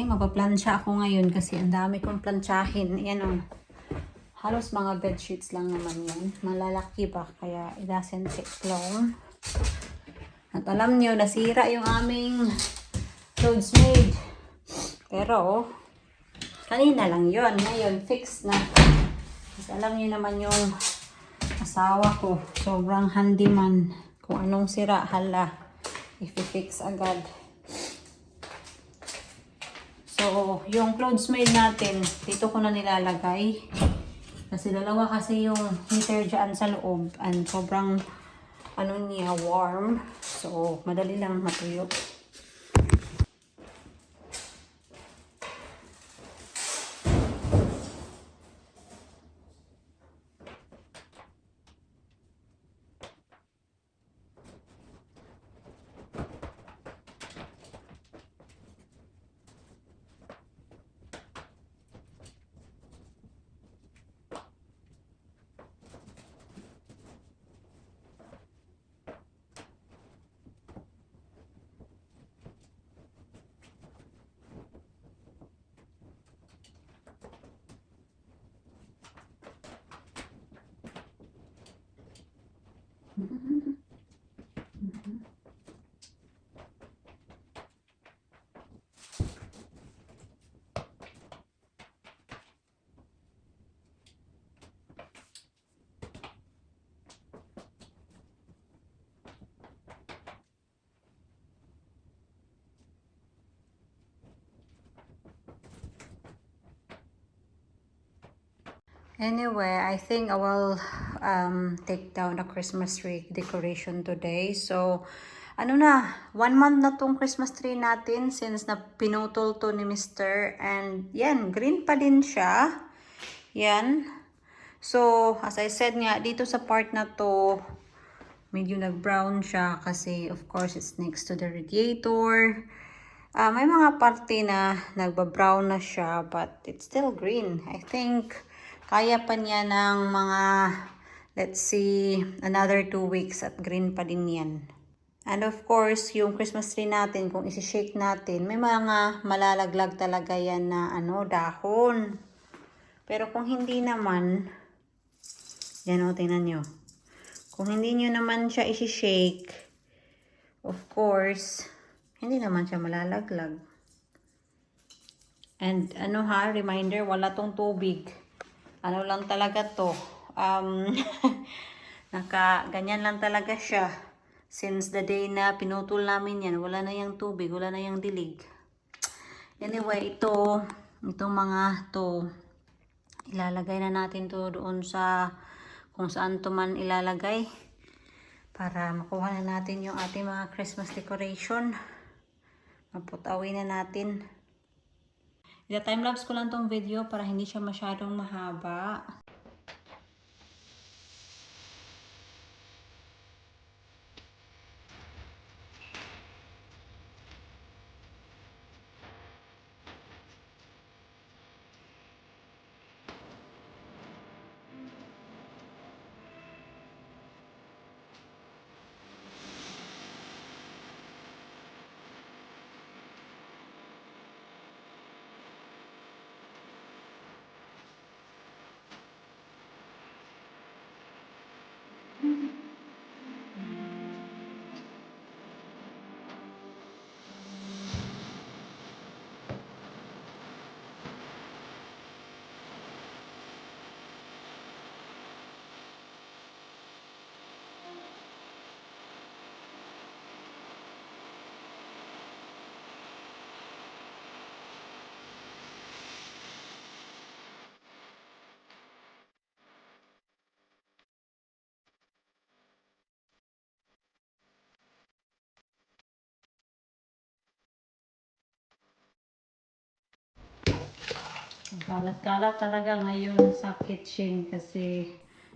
Magpa-plancha ako ngayon kasi ang dami kong planchahin. Ayan o. Halos mga bedsheets lang naman yan. Malalaki ba? Kaya it doesn't take long. At alam nyo, nasira yung aming clothes made. Pero, kanina lang yon. Ngayon, fix na. Kasi alam nyo naman yung asawa ko. Sobrang handyman. Kung anong sira, hala. I-fix agad. So, yung clothes made natin, dito ko na nilalagay. Kasi dalawa kasi yung heater dyan sa loob. And sobrang, warm. So, madali lang matuyo. Anyway, I think I will take down the Christmas tree decoration today. So, 1 month na tong Christmas tree natin since na pinutol to ni Mr. And yan, green pa din siya. Yan. So, as I said nga, dito sa part na to, medyo nag-brown siya kasi of course it's next to the radiator. May mga parte na nagba-brown na siya but it's still green. I think kaya pa niya ng mga, let's see, another 2 weeks at green pa din yan. And of course, yung Christmas tree natin, kung isi-shake natin, may mga malalaglag talaga yan na dahon. Pero kung hindi naman, yan o, tingnan nyo. Kung hindi nyo naman siya isi-shake, of course, hindi naman siya malalaglag. And reminder, wala tong tubig. Ano lang talaga to. Ganyan lang talaga siya. Since the day na pinutol namin yan, wala na yung tubig, wala na yung dilig. Anyway, itong mga to, ilalagay na natin to doon sa kung saan to man ilalagay para makuha na natin yung ating mga Christmas decoration. Maputawin na natin. Time-lapse ko lang tong video para hindi siya masyadong mahaba. Kalat-kalat talaga ngayon sa kitchen kasi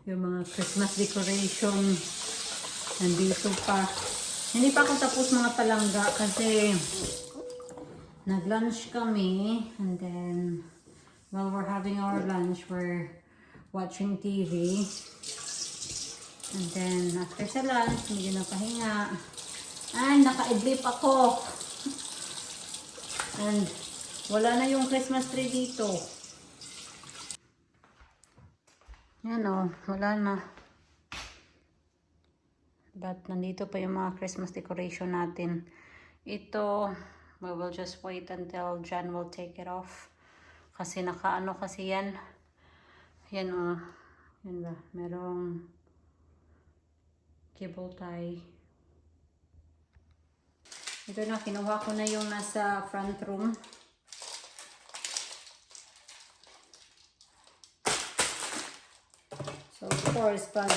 yung mga Christmas decoration nandito pa. Hindi pa ako tapos mga palangga kasi nag-lunch kami and then while we're having our lunch, we're watching TV. And then after sa lunch, medyo napahinga. And naka-idlip ako. And Wala na yung Christmas tree dito. Yan o, wala na. But nandito pa yung mga Christmas decoration natin. Ito, we will just wait until Jan will take it off. Kasi nakaano kasi yan. Yan o. Yan ba? Merong cable tie. Ito na, kinuha ko na yung nasa front room. So, of course, pag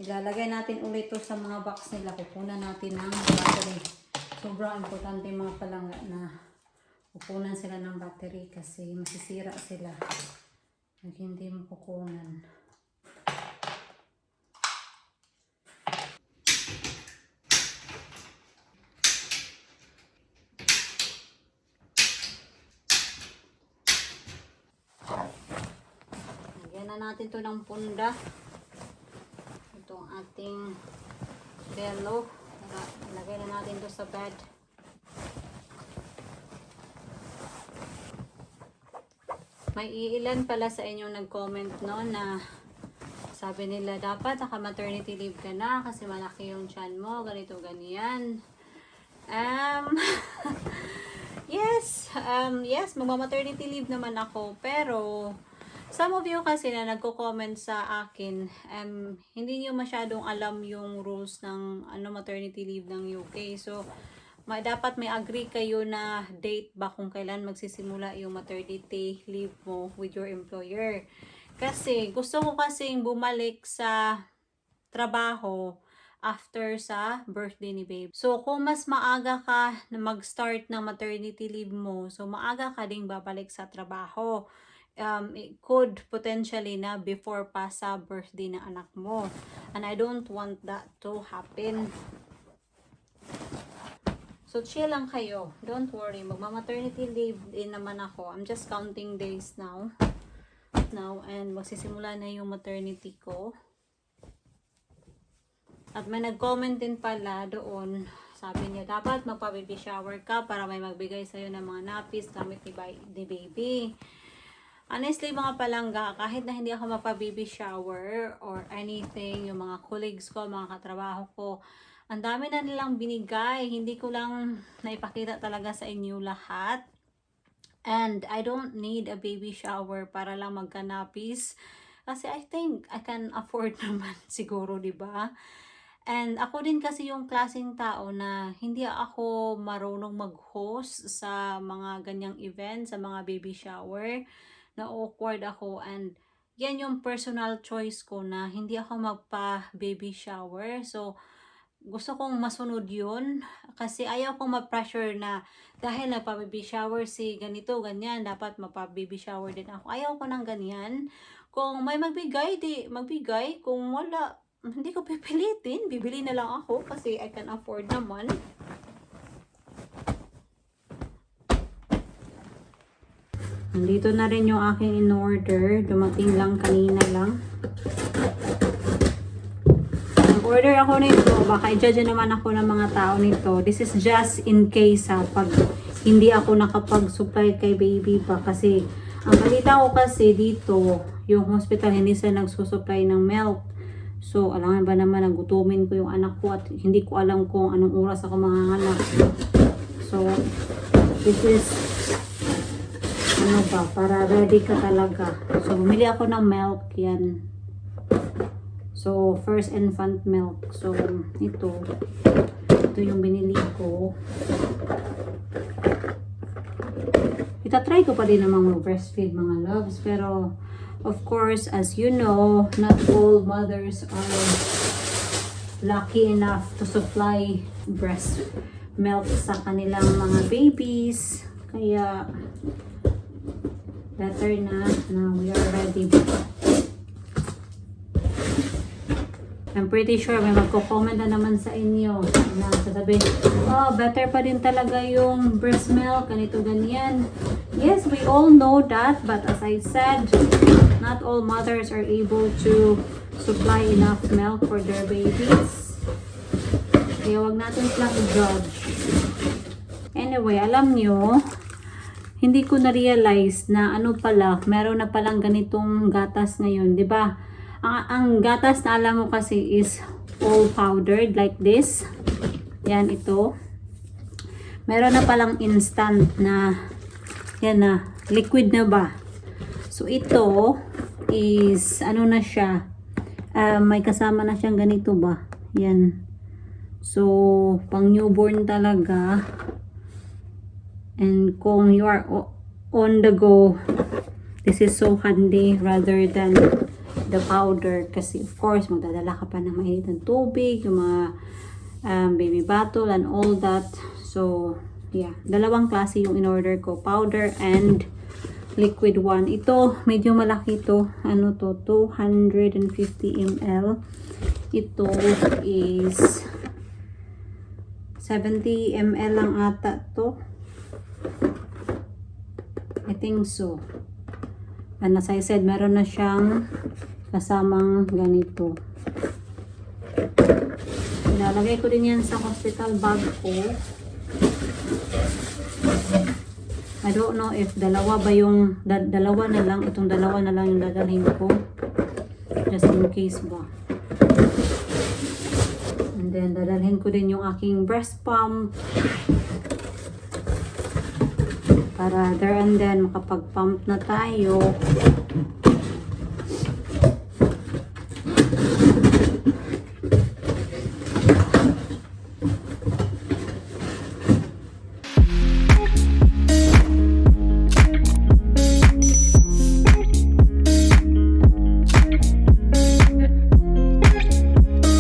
ilalagay natin ulit ito sa mga box nila, kukunan natin ng battery. Sobrang importante mga palangga na kukunan sila ng battery kasi masisira sila pag hindi mo kukunan. Lagyan na natin ito ng punda. Itong ating belo. Lagay na natin ito sa bed. May iilan pala sa inyong nag-comment no na sabi nila dapat naka-maternity leave ka na kasi malaki yung tiyan mo, ganito ganyan. Yes, magma-maternity leave naman ako, pero some of you kasi na nagko-comment sa akin, hindi niyo masyadong alam yung rules ng maternity leave ng UK. So, dapat may agree kayo na date ba kung kailan magsisimula yung maternity leave mo with your employer. Kasi gusto ko kasing bumalik sa trabaho after sa birthday ni babe. So, kung mas maaga ka na mag-start ng maternity leave mo, so maaga ka ding babalik sa trabaho. It could potentially na before pa sa birthday ng anak mo. And I don't want that to happen. So, chill lang kayo. Don't worry. Magma-maternity leave din naman ako. I'm just counting days now. And magsisimula na yung maternity ko. At may nag-comment din pala doon. Sabi niya, dapat magpa-baby shower ka para may magbigay sa'yo ng mga nappies gamit ni baby. Honestly, mga palangga, kahit na hindi ako magpa-baby shower or anything, yung mga colleagues ko, mga katrabaho ko, ang dami na nilang binigay. Hindi ko lang naipakita talaga sa inyo lahat. And I don't need a baby shower para lang magka-nappies. Kasi I think I can afford naman siguro, di ba? And ako din kasi yung klaseng tao na hindi ako marunong mag-host sa mga ganyang event, sa mga baby shower. Na awkward ako, and yan yung personal choice ko na hindi ako magpa-baby shower. So, gusto kong masunod yun kasi ayaw kong ma-pressure na dahil nagpa-baby shower si ganito, ganyan, dapat mapa-baby shower din ako. Ayaw ko ng ganyan. Kung may magbigay, di magbigay. Kung wala, hindi ko pipilitin. Bibili na lang ako kasi I can afford naman. Nandito na rin yung aking in-order. Dumating lang kanina lang. Order ako nito, baka i-judge naman ako ng mga tao nito. This is just in case pag hindi ako nakapag-supply kay baby pa. Kasi ang balita ko kasi dito, yung hospital hindi sila nagsusupply ng milk. So, alam ba naman, nagutumin ko yung anak ko at hindi ko alam kung anong oras ako manganganak. So, this is para ready ka talaga. So, bumili ako ng milk, yan. So, first infant milk. So, ito yung binili ko. Itatry ko pa din namang mag-breastfeed, mga loves. Pero, of course, as you know, not all mothers are lucky enough to supply breast milk sa kanilang mga babies. Kaya, better na we are ready. I'm pretty sure may magko-comment na naman sa inyo na sasabihin, oh, better pa din talaga yung breast milk, ganito, ganyan. Yes, we all know that, but as I said, not all mothers are able to supply enough milk for their babies. Kaya wag natin silang i-judge. Anyway, alam nyo, hindi ko na-realize na ano pala, meron na palang ganitong gatas ngayon, 'di ba? Ang gatas na alam mo kasi is all powdered like this. Yan ito. Meron na palang instant na yan na, liquid na ba? So ito is ano na siya? May kasama na siyang ganito ba? Yan. So pang newborn talaga. And kung you are on the go, this is so handy rather than the powder. Kasi of course, magdadala ka pa ng mainit ng tubig, yung mga baby bottle and all that. So, yeah. Dalawang klase yung in-order ko. Powder and liquid one. Ito, medyo malaki to. Ano to? 250 ml. Ito is 70 ml lang ata to. I think so. And as I said, meron na siyang kasamang ganito. Ilalagay ko din yan sa hospital bag ko. I don't know if dalawa ba yung, dalawa na lang, itong dalawa na lang yung dadalhin ko. Just in case ba. And then, dadalhin ko din yung aking breast pump. Para there and then makapag-pump na tayo.